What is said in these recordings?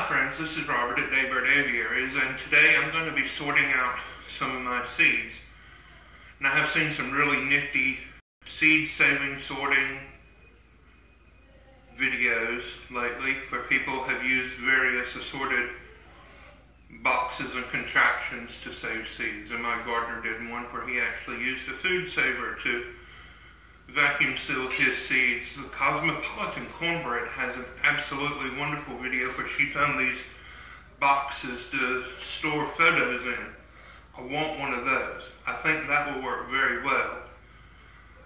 friends, this is Robert at Daybird Aviaries, and today I'm going to be sorting out some of my seeds. And I have seen some really nifty seed saving sorting videos lately where people have used various assorted boxes and contraptions to save seeds. And my gardener did one where he actually used a food saver to vacuum seal his seeds. The Cosmopolitan Cornbread has an absolutely wonderful video where she found these boxes to store photos in. I want one of those. I think that will work very well.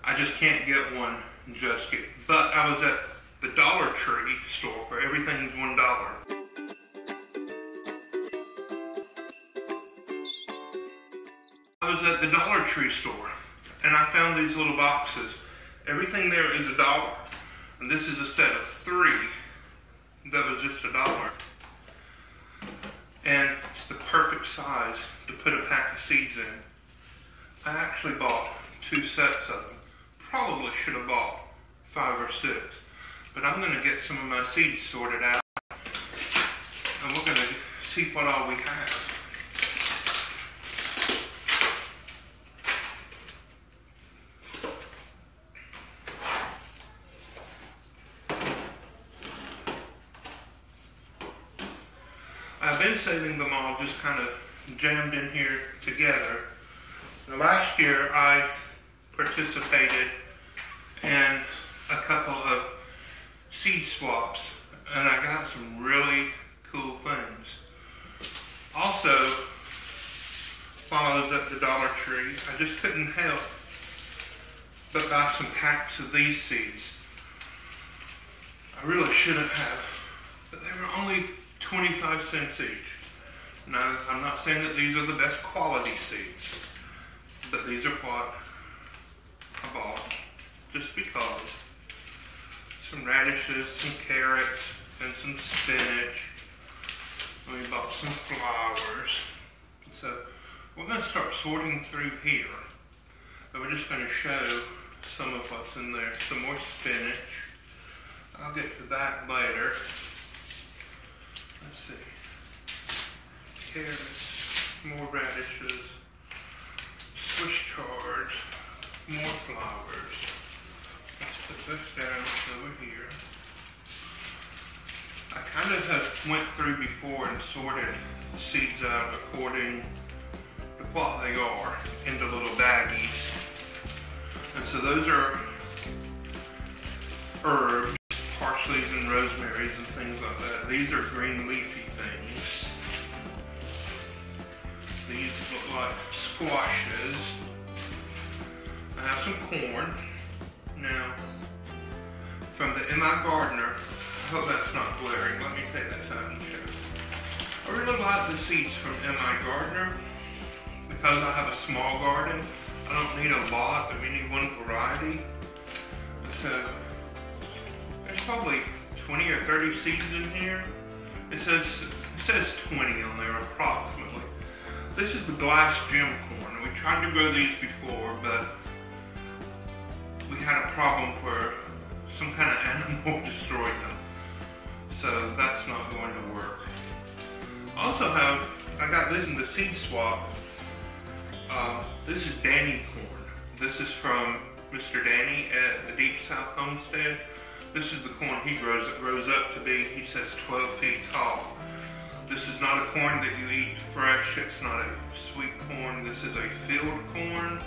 I just can't get one just yet. But I was at the Dollar Tree store where everything's $1. I was at the Dollar Tree store and I found these little boxes. Everything there is $1, and this is a set of 3 that was just $1. And it's the perfect size to put a pack of seeds in. I actually bought 2 sets of them. Probably should have bought 5 or 6, but I'm going to get some of my seeds sorted out, and we're going to see what all we have. I've been saving them all just kind of jammed in here together. Now, last year I participated in a couple of seed swaps and I got some really cool things. Also, while I was at the Dollar Tree, I just couldn't help but buy some packs of these seeds. I really shouldn't have, but they were only 25 cents each. Now, I'm not saying that these are the best quality seeds, but these are what I bought just because. Some radishes, some carrots, and some spinach. And we bought some flowers. So we're going to start sorting through here. But we're just going to show some of what's in there. Some more spinach. I'll get to that later. Let's see. Carrots, more radishes, Swiss chards, more flowers. Let's put this down over here. I kind of have went through before and sorted seeds out according to what they are into little baggies. And so those are herbs, parsleys and rosemaries and things like that. These are green leafy things. These look like squashes. I have some corn. Now, from the M.I. Gardener, I hope that's not glaring. Let me take that out and show. I really like the seeds from M.I. Gardener because I have a small garden. I don't need a lot of any one variety. So, there's probably 20 or 30 seeds in here. It says 20 on there approximately. This is the glass gem corn. We tried to grow these before, but we had a problem where some kind of animal destroyed them. So that's not going to work. Also I got this in the seed swap. This is Danny corn. This is from Mr. Danny at the Deep South Homestead. This is the corn he grows. It grows up to be, he says, 12 feet tall. This is not a corn that you eat fresh. It's not a sweet corn. This is a field corn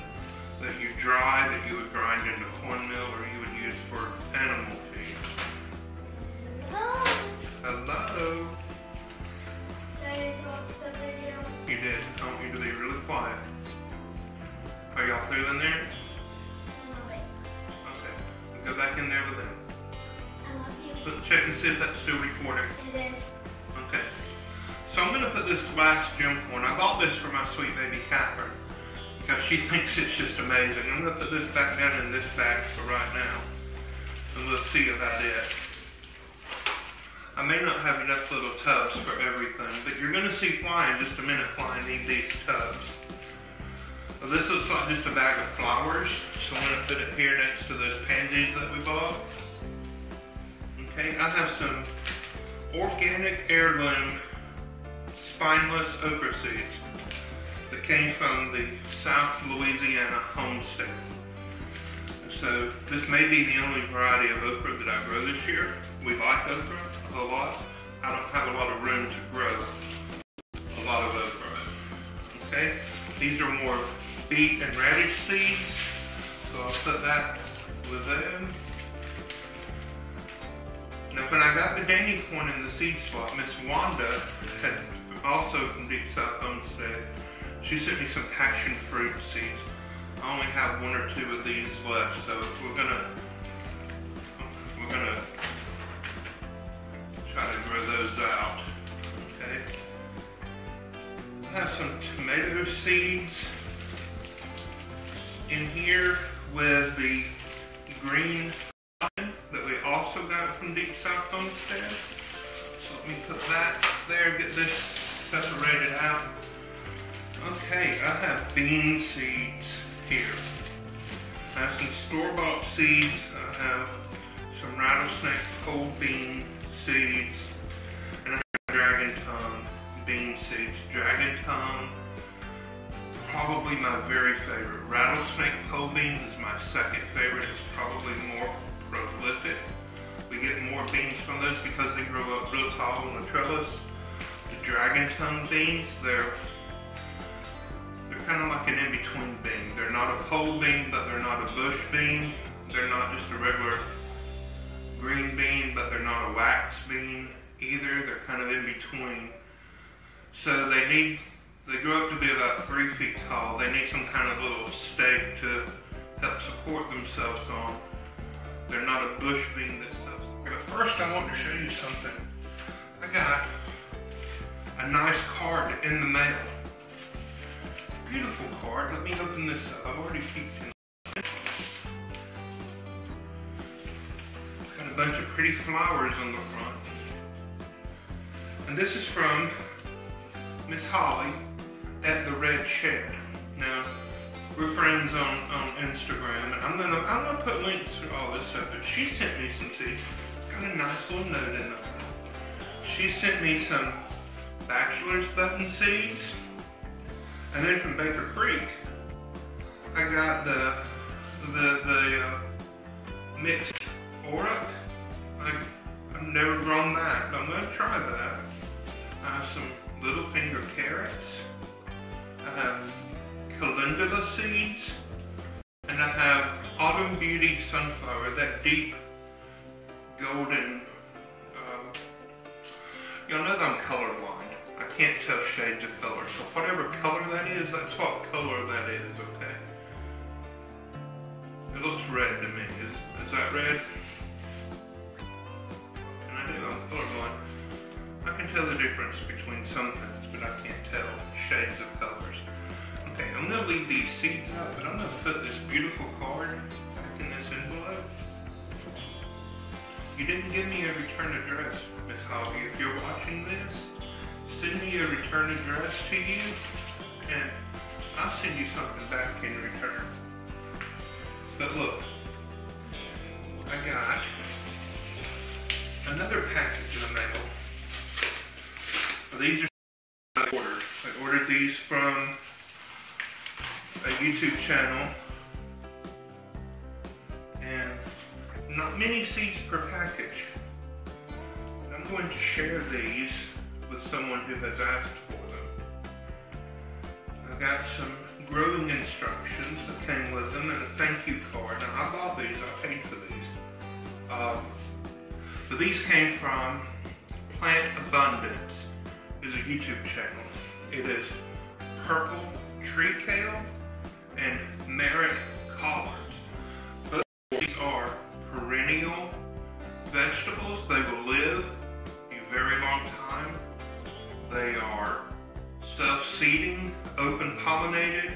that you dry, that you would grind into cornmeal or you would use for animal feed. Hello. Did you watch the video? You did. I want you to be really quiet. Are y'all through in there? Okay. We'll go back in there with them. Let's check and see if that's still recording. It is. Okay. So I'm going to put this glass gem corn. I bought this for my sweet baby Catherine because she thinks it's just amazing. I'm going to put this back down in this bag for right now, and we'll see about it. I may not have enough little tubs for everything, but you're going to see why in just a minute why I need these tubs. Well, this looks like just a bag of flowers, so I'm going to put it here next to those pansies that we bought. Okay, I have some organic heirloom spineless okra seeds that came from the South Louisiana homestead. So this may be the only variety of okra that I grow this year. We like okra a lot. I don't have a lot of room to grow a lot of okra. Okay, these are more beet and radish seeds, so I'll put that with them. Now when I got the Danny corn in the seed swap, Miss Wanda had also from Deep South Homestead, she sent me some passion fruit seeds. I only have 1 or 2 of these left, so we're gonna try to grow those out. Okay. I have some tomato seeds in here with the green that we also got from Deep South Homestead. So let me put that there, get this separated out. Okay, I have bean seeds here. I have some store-bought seeds. I have some rattlesnake cold bean seeds, and I have dragon tongue bean seeds. Dragon tongue, probably my very favorite. Rattlesnake cold beans is my second favorite. It's probably more prolific. We get more beans from those because they grow up real tall on the trellis. The dragon tongue beans, they're kind of like an in-between bean. They're not a pole bean, but they're not a bush bean. They're not just a regular green bean, but they're not a wax bean either. They're kind of in between. So they grow up to be about 3 feet tall. They need some kind of little stake to help support themselves on. They're not a bush bean that sells. But first I want to show you something. I got a nice card in the mail. Beautiful card. Let me open this up. I've already peeked in. Got a bunch of pretty flowers on the front. And this is from Miss Holly at the Red Shed. Now, we're friends on Instagram, and I'm gonna put links to all this stuff, but she sent me some seeds. Got a nice little note in them. She sent me some bachelor's button seeds. And then from Baker Creek, I got the mixed auroch. I've never grown that, but I'm going to try that. I have some little finger carrots. I have calendula seeds. And I have Autumn Beauty sunflower, that deep golden, y'all know that I'm colorblind. I can't tell shades of color, so whatever color that is, that's what color that is, okay? It looks red to me. Is that red? And I do, I'm colorblind. I can tell the difference between some things, but I can't tell shades of colors. Okay, I'm going to leave these seeds out, but I'm going to put this beautiful card back in this envelope. You didn't give me a return address, Miss Hobby. If you're watching this, send me a return address to you, and I'll send you something back in return. But look, I got another package in the mail. These are I ordered. I ordered these from a YouTube channel, and not many seeds per package. I'm going to share these with someone who has asked for them. I got some growing instructions that came with them and a thank you card. Now I bought these, I paid for these. But these came from Plant Abundance, is a YouTube channel. It is purple tree kale and merit collards. Both of these are perennial vegetables. They will live a very long time. They are self-seeding, open-pollinated.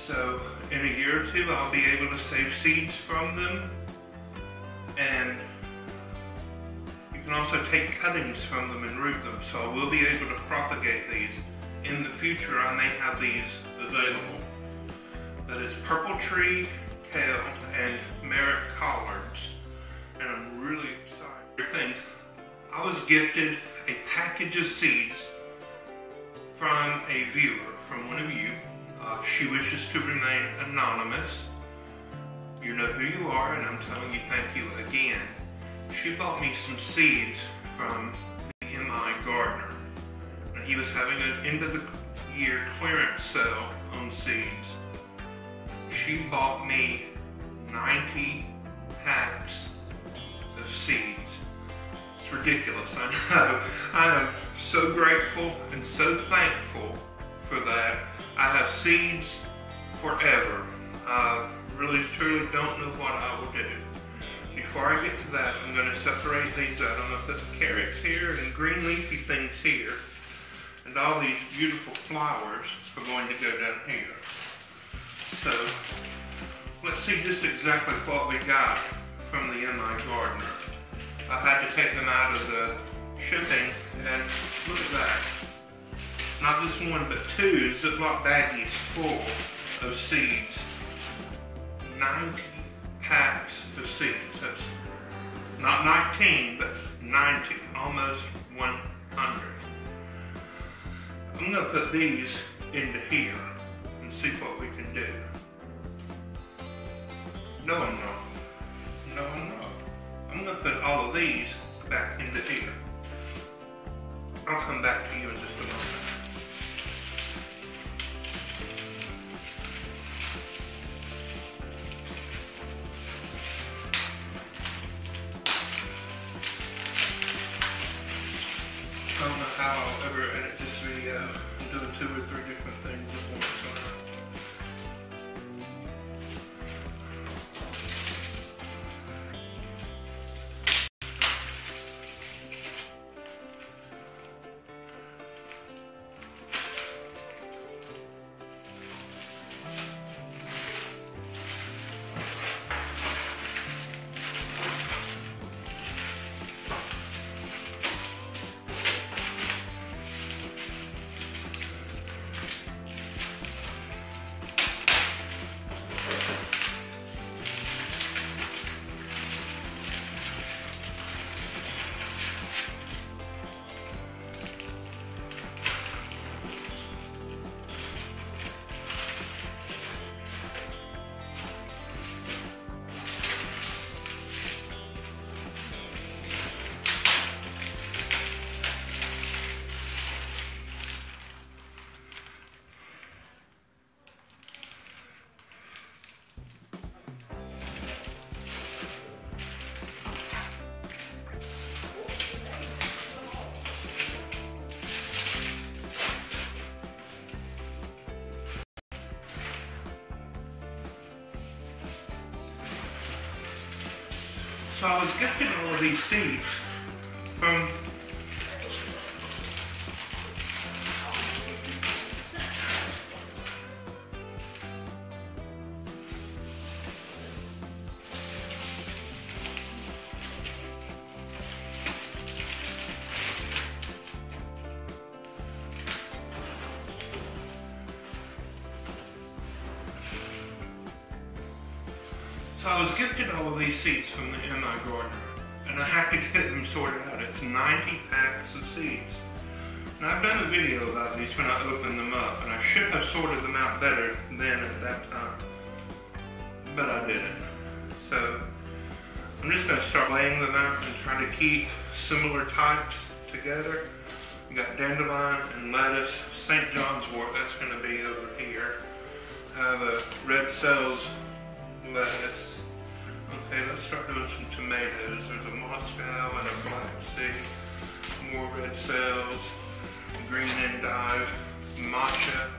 So in a year or two, I'll be able to save seeds from them. And you can also take cuttings from them and root them. So I will be able to propagate these. In the future, I may have these available. But it's purple tree kale and merit collards. And I'm really excited. Things I was gifted a package of seeds from a viewer, from one of you. She wishes to remain anonymous. You know who you are, and I'm telling you thank you again. She bought me some seeds from the MI gardener. And he was having an end of the year clearance sale on seeds. She bought me 90 packs of seeds. It's ridiculous, I know. I am so grateful and so thankful for that. I have seeds forever. I really truly don't know what I will do. Before I get to that, I'm going to separate these out. I'm going to put the carrots here and green leafy things here. And all these beautiful flowers are going to go down here. So, let's see just exactly what we got from the MI gardener. I had to take them out of the shipping, and look at that. Not just one, but two Ziploc baggies full of seeds. 90 packs of seeds. That's not 19, but 90, almost 100. I'm going to put these into here and see what we can do. No, I'm not. No, I'm not. I'm going to put all of these back into here. I'll come back to you in just a moment. I don't know how I'll ever edit this video. I'm doing 2 or 3 different things at once. So I was getting all of these seeds from I was gifted all of these seeds from the MI gardener, and I had to get them sorted out. It's 90 packs of seeds. Now I've done a video about these when I opened them up, and I should have sorted them out better then at that time, but I didn't. So I'm just going to start laying them out and try to keep similar types together. We got dandelion and lettuce, St. John's wort, that's going to be over here. I have a red cells lettuce. Okay, let's start doing some tomatoes. There's a Moscow and a black sea, more red cells, green endive, matcha,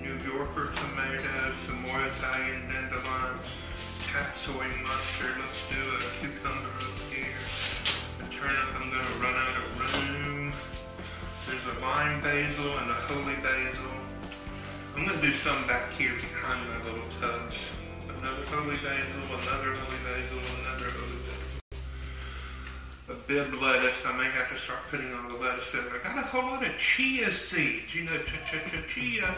New Yorker tomatoes, some more Italian dandelions, tatsoi mustard. Let's do a cucumber over here. A turnip, I'm going to run out of room. There's a lime basil and a holy basil. I'm going to do some back here behind my little tubs. Another holy basil, another holy basil, another holy basil. A bib lettuce. I may have to start putting all the lettuce together. I got a whole lot of chia seeds. You know, chia.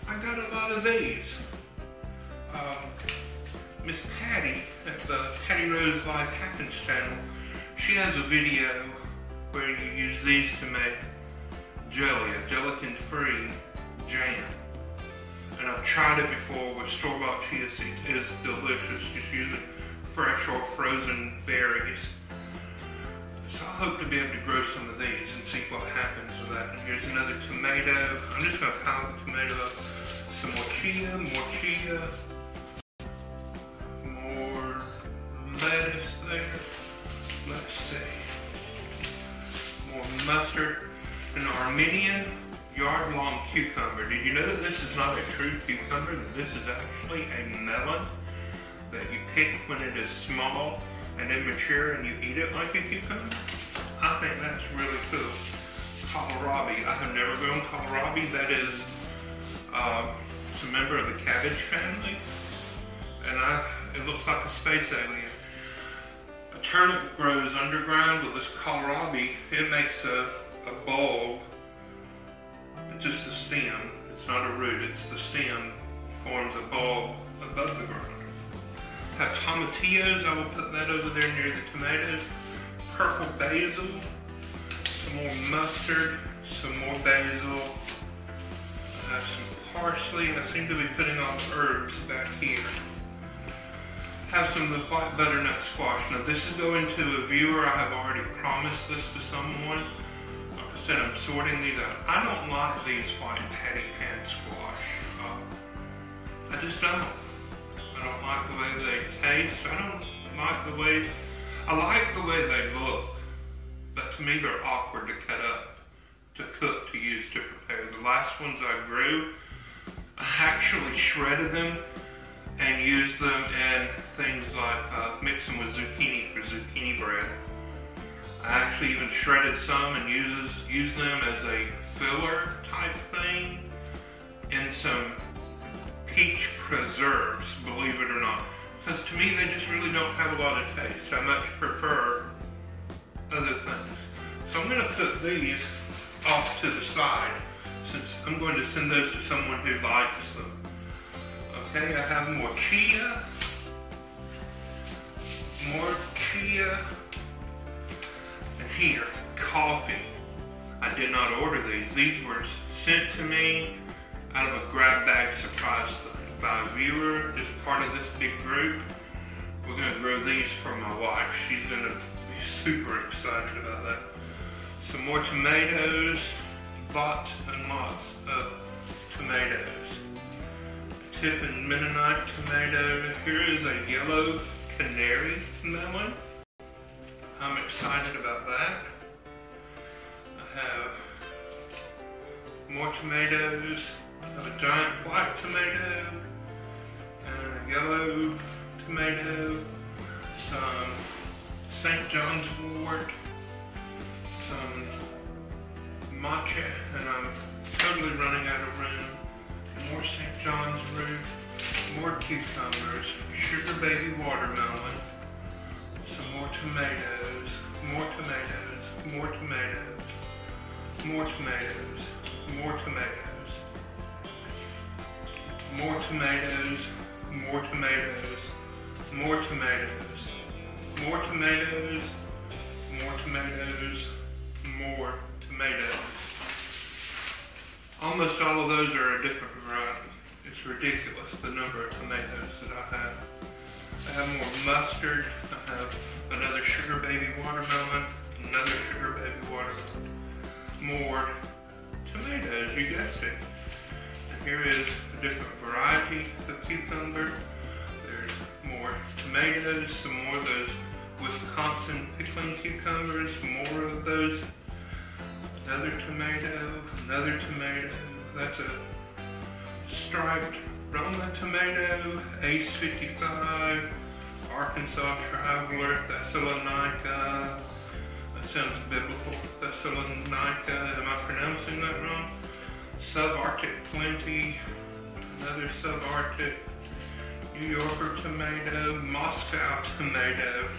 I got a lot of these. Miss Patty at the Patty Rose Life Happens channel, she has a video where you use these to make jelly, a gelatin-free jam. And I've tried it before with store-bought chia seeds. It is delicious, just using fresh or frozen berries. So I hope to be able to grow some of these and see what happens with that. And here's another tomato. I'm just going to pile the tomato up. Some more chia, more lettuce there. Let's see. More mustard. An Armenian yard-long cucumber. Did you know that this is not a true cucumber? That this is actually a melon that you pick when it is small and immature and you eat it like a cucumber? I think that's really cool. Kohlrabi. I have never grown kohlrabi. That is it's a member of the cabbage family. And it looks like a space alien. A turnip grows underground with this kohlrabi. It makes a bulb. It's just the stem. It's not a root. It's the stem. Forms a bulb above the ground. Have tomatillos. I will put that over there near the tomatoes. Purple basil. Some more mustard. Some more basil. I have some parsley. I seem to be putting all the herbs back here. Have some of the white butternut squash. Now this is going to a viewer. I have already promised this to someone. Like I said, I'm sorting these out. I don't like these white patty pan squash. I just don't. I don't like the way they taste. I don't like the way, I like the way they look. But to me they're awkward to cut up, to cook, to use, to prepare. The last ones I grew, I actually shredded them and used them in things like mixing with zucchini for zucchini bread. I actually even shredded some and used them as a filler type thing in some peach preserves, believe it or not. Because to me they just really don't have a lot of taste. I much prefer other things. So I'm going to put these off to the side since I'm going to send those to someone who likes them. Okay, I have more chia. And here, coffee. I did not order these. These were sent to me out of a grab bag surprise thing by a viewer, just part of this big group. We're going to grow these for my wife. She's going to be super excited about that. Some more tomatoes, lots and lots of tomatoes. Tip and Mennonite tomato. Here is a yellow canary melon. I'm excited about that. I have more tomatoes. I have a giant white tomato and a yellow tomato. Some St. John's wort. Some matcha, and I'm totally running out of room. More St. John's root, more cucumbers, sugar baby watermelon, some more tomatoes, more tomatoes, more tomatoes, more tomatoes, more tomatoes, more tomatoes, more tomatoes, more tomatoes, more tomatoes, more tomatoes, more tomatoes. Almost all of those are a different variety. It's ridiculous the number of tomatoes that I have. I have more mustard. I have another sugar baby watermelon. Another sugar baby watermelon. More tomatoes, you guessed it. And here is a different variety of cucumber. There's more tomatoes, some more of those Wisconsin pickling cucumbers, more of those. Another tomato, another tomato. That's a striped Roma tomato, Ace 55, Arkansas Traveler, Thessalonica. That sounds biblical. Thessalonica, am I pronouncing that wrong? Subarctic Plenty, another subarctic. New Yorker tomato, Moscow tomato,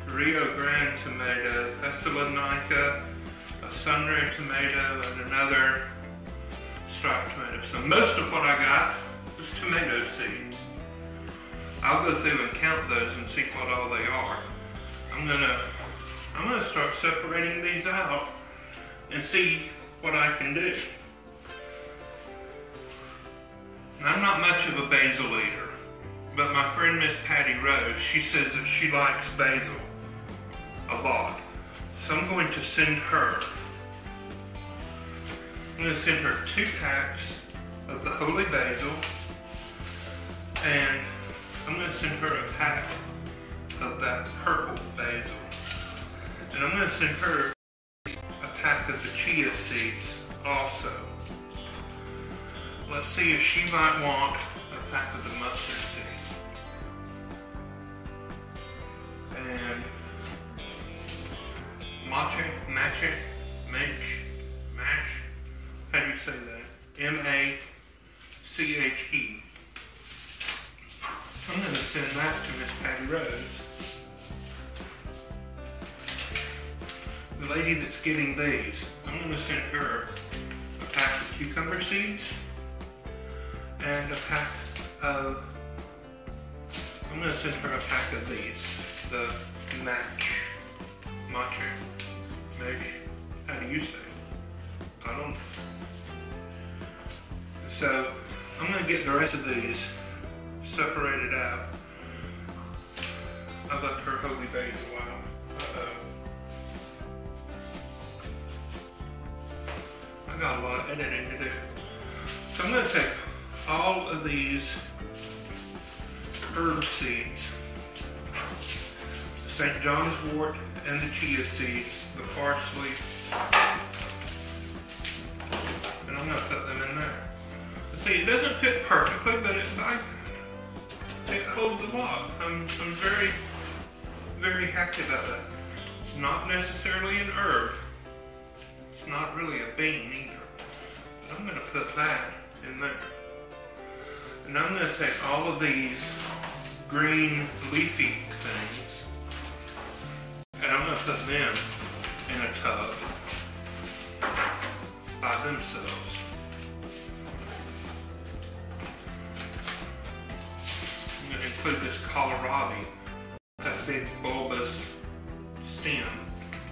Rio Grande tomato, Thessalonica, a sunray tomato, and another striped tomato. So most of what I got was tomato seeds. I'll go through and count those and see what all they are. I'm gonna start separating these out and see what I can do. Now, I'm not much of a basil eater, but my friend Miss Patty Rose, she says that she likes basil a lot. So I'm going to send her, 2 packs of the holy basil, and I'm going to send her a pack of that purple basil. And I'm going to send her a pack of the chia seeds also. Let's see if she might want a pack of the mustard seeds. And mache, how do you say that? M-A-C-H-E. I'm going to send that to Miss Patty Rose. The lady that's getting these, I'm going to send her a pack of cucumber seeds and a pack of, I'm going to send her a pack of these, the mache, how do you say it? I don't know. So I'm going to get the rest of these separated out. I left her holy basil out. I got a lot of editing to do. So I'm going to take all of these herb seeds, the St. John's wort and the chia seeds, the parsley, and I'm going to put them in there. See, it doesn't fit perfectly, but it holds a lot. I'm very, very happy about that. It's not necessarily an herb. It's not really a bean either. But I'm going to put that in there. And I'm going to take all of these green leafy things and I'm going to put them in a tub by themselves. I'm going to include this kohlrabi, that big bulbous stem.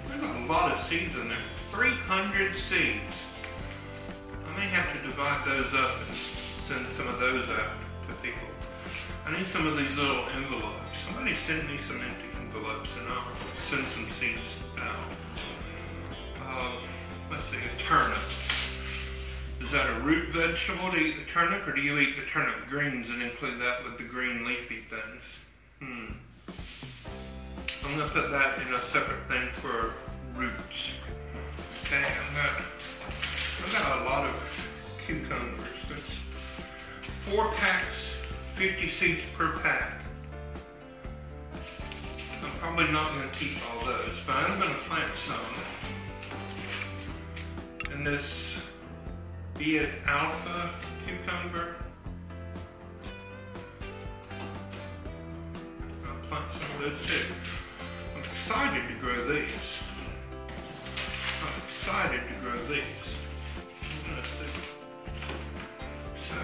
There's a lot of seeds in there, 300 seeds. I may have to divide those up and send some of those out to people. I need some of these little envelopes. Somebody send me some empty envelopes and I'll send some seeds out. Let's see, a turnip. Is that a root vegetable to eat the turnip, or do you eat the turnip greens and include that with the green leafy things? I'm going to put that in a separate thing for roots. Okay, I've got a lot of cucumbers. That's 4 packs, 50 seeds per pack. I'm probably not going to keep all those, but I'm going to plant some. And this, be it alpha cucumber, I'll plant some of those too. I'm excited to grow these. So,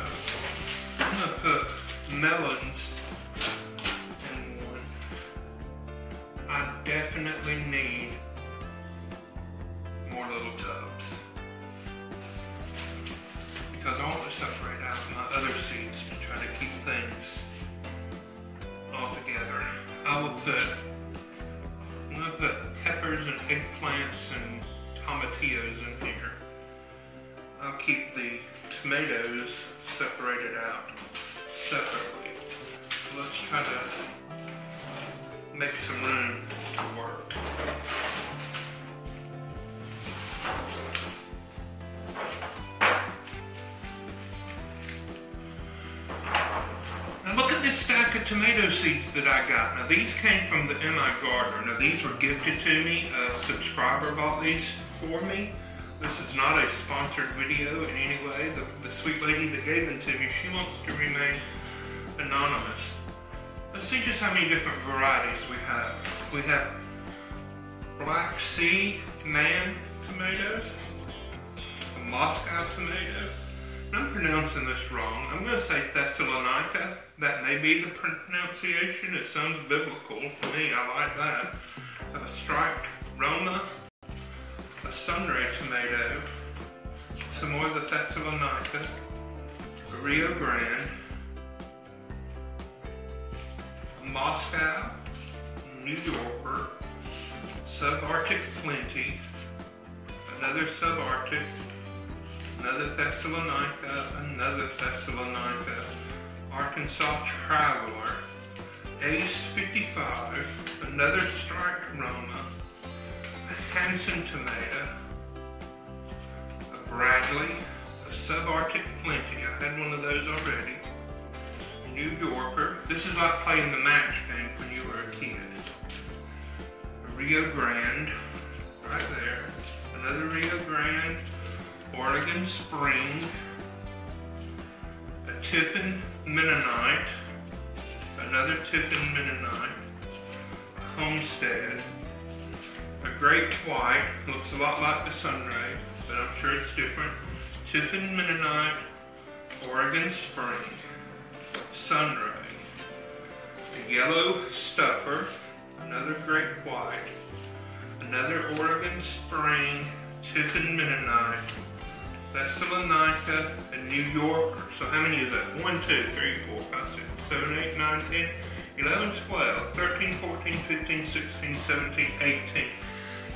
I'm going to put melons in one. I definitely need more little tubs, because I want to separate out my other seeds to try to keep things all together. I'm going to put peppers and eggplants and tomatillos in here. I'll keep the tomatoes separated out separately. So let's try to make some room to work. Now look at this stack of tomato seeds that I got. Now these came from the MI Gardener. Now these were gifted to me. A subscriber bought these for me. This is not a sponsored video in any way. The sweet lady that gave them to me, she wants to remain anonymous. Let's see just how many different varieties we have. We have Black Sea Man tomatoes, a Moscow tomato, I'm pronouncing this wrong. I'm going to say Thessalonica. That may be the pronunciation. It sounds biblical to me. I like that. A striped Roma, a sunray tomato, some more of the Thessalonica, a Rio Grande, a Moscow, New Yorker, subarctic plenty, another subarctic, another Thessalonica, another Thessalonica, Arkansas Traveler, Ace 55, another striped Roma, a Hanson tomato, a Bradley, a subarctic plenty, I had one of those already, New Yorker, this is like playing the match game when you were a kid, a Rio Grande, right there, another Rio Grande, Oregon Spring, a Tiffin Mennonite, another Tiffin Mennonite, a Homestead, a Great White, looks a lot like the Sunray, but I'm sure it's different, Tiffin Mennonite, Oregon Spring, Sunray, a Yellow Stuffer, another Great White, another Oregon Spring, Tiffin Mennonite, Thessalonica, and New Yorker. So how many is that? 1, 2, 3, 4, 5, 6, 7, 8, 9, 10, 11, 12, 13, 14, 15, 16, 17, 18.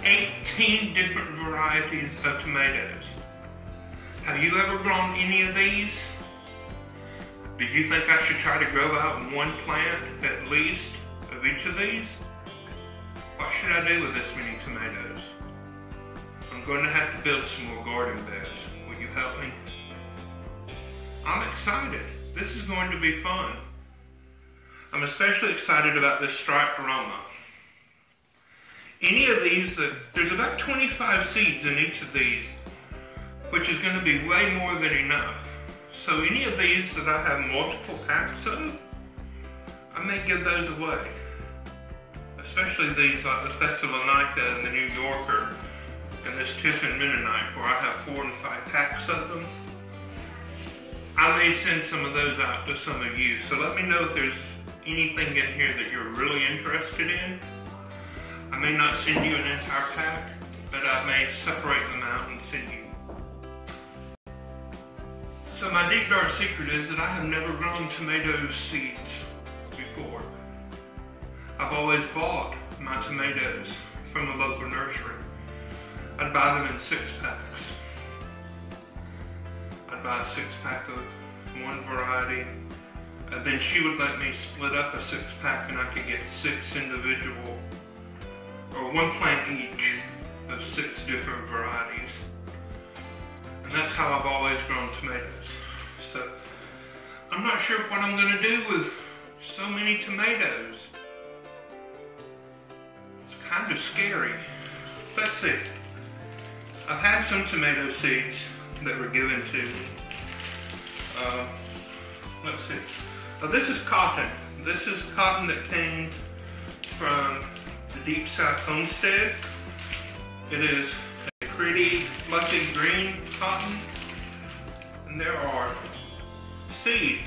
18 different varieties of tomatoes. Have you ever grown any of these? Did you think I should try to grow out one plant at least of each of these? What should I do with this many tomatoes? I'm going to have to build some more garden beds. Will you help me? I'm excited. This is going to be fun. I'm especially excited about this striped Roma. Any of these, there's about 25 seeds in each of these, which is going to be way more than enough. So any of these that I have multiple packs of, I may give those away. Especially these like the Thessalonica and the New Yorker and this Tiffin Mennonite where I have 4 and 5 packs of them. I may send some of those out to some of you. So let me know if there's anything in here that you're really interested in. I may not send you an entire pack, but I may separate them out and send you. So my deep dark secret is that I have never grown tomato seeds before. I've always bought my tomatoes from a local nursery. I'd buy them in 6-packs. I'd buy a 6-pack of one variety, and then she would let me split up a 6-pack and I could get 6 individual, or 1 plant each of 6 different varieties. And that's how I've always grown tomatoes. So I'm not sure what I'm going to do with so many tomatoes. It's kind of scary. Let's see. I've had some tomato seeds that were given to me. Let's see. Oh, this is cotton. This is cotton that came from the Deep South Homestead. It is a pretty fluffy green cotton, and there are seeds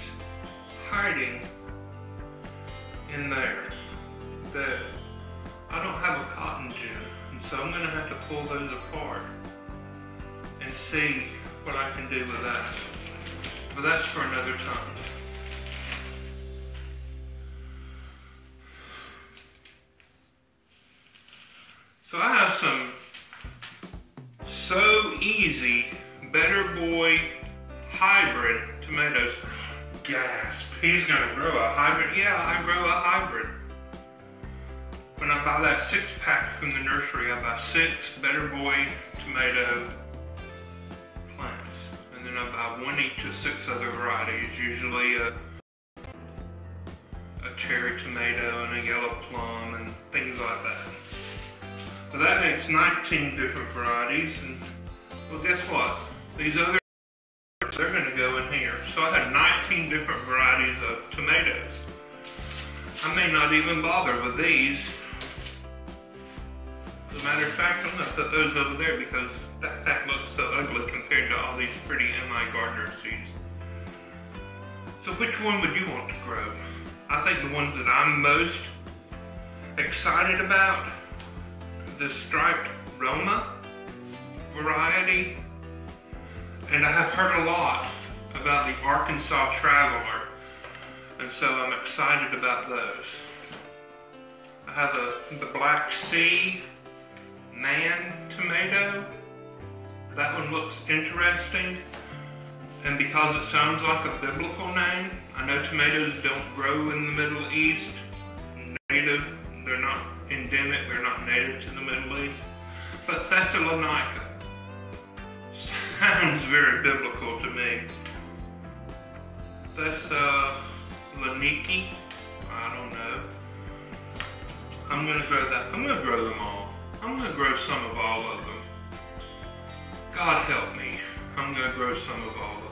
hiding in there that I don't have a cotton gin, and so I'm going to have to pull those apart and see what I can do with that. But that's for another time. So I have some So Easy Better Boy hybrid tomatoes. Gasp. He's going to grow a hybrid? Yeah, I grow a hybrid. When I buy that 6-pack from the nursery, I buy 6 Better Boy tomato plants. And then I buy 1 each of 6 other varieties, usually a cherry tomato and a yellow plum and things like that. So that makes 19 different varieties, and well, guess what? These other, they're going to go in here. So I have 19 different varieties of tomatoes. I may not even bother with these. As a matter of fact, I'm going to put those over there because that pack looks so ugly compared to all these pretty MI gardener seeds. So which one would you want to grow? I think the ones that I'm most excited about, the striped Roma variety, and I have heard a lot about the Arkansas Traveler, and so I'm excited about those. I have the Black Sea Man tomato. That one looks interesting, and because it sounds like a biblical name, I know tomatoes don't grow in the Middle East. They're not endemic, they're not native to the Middle East. But Thessalonica sounds very biblical to me. Thessaloniki, I don't know. I'm gonna grow that. I'm gonna grow them all. I'm gonna grow some of all of them. God help me. I'm gonna grow some of all of them.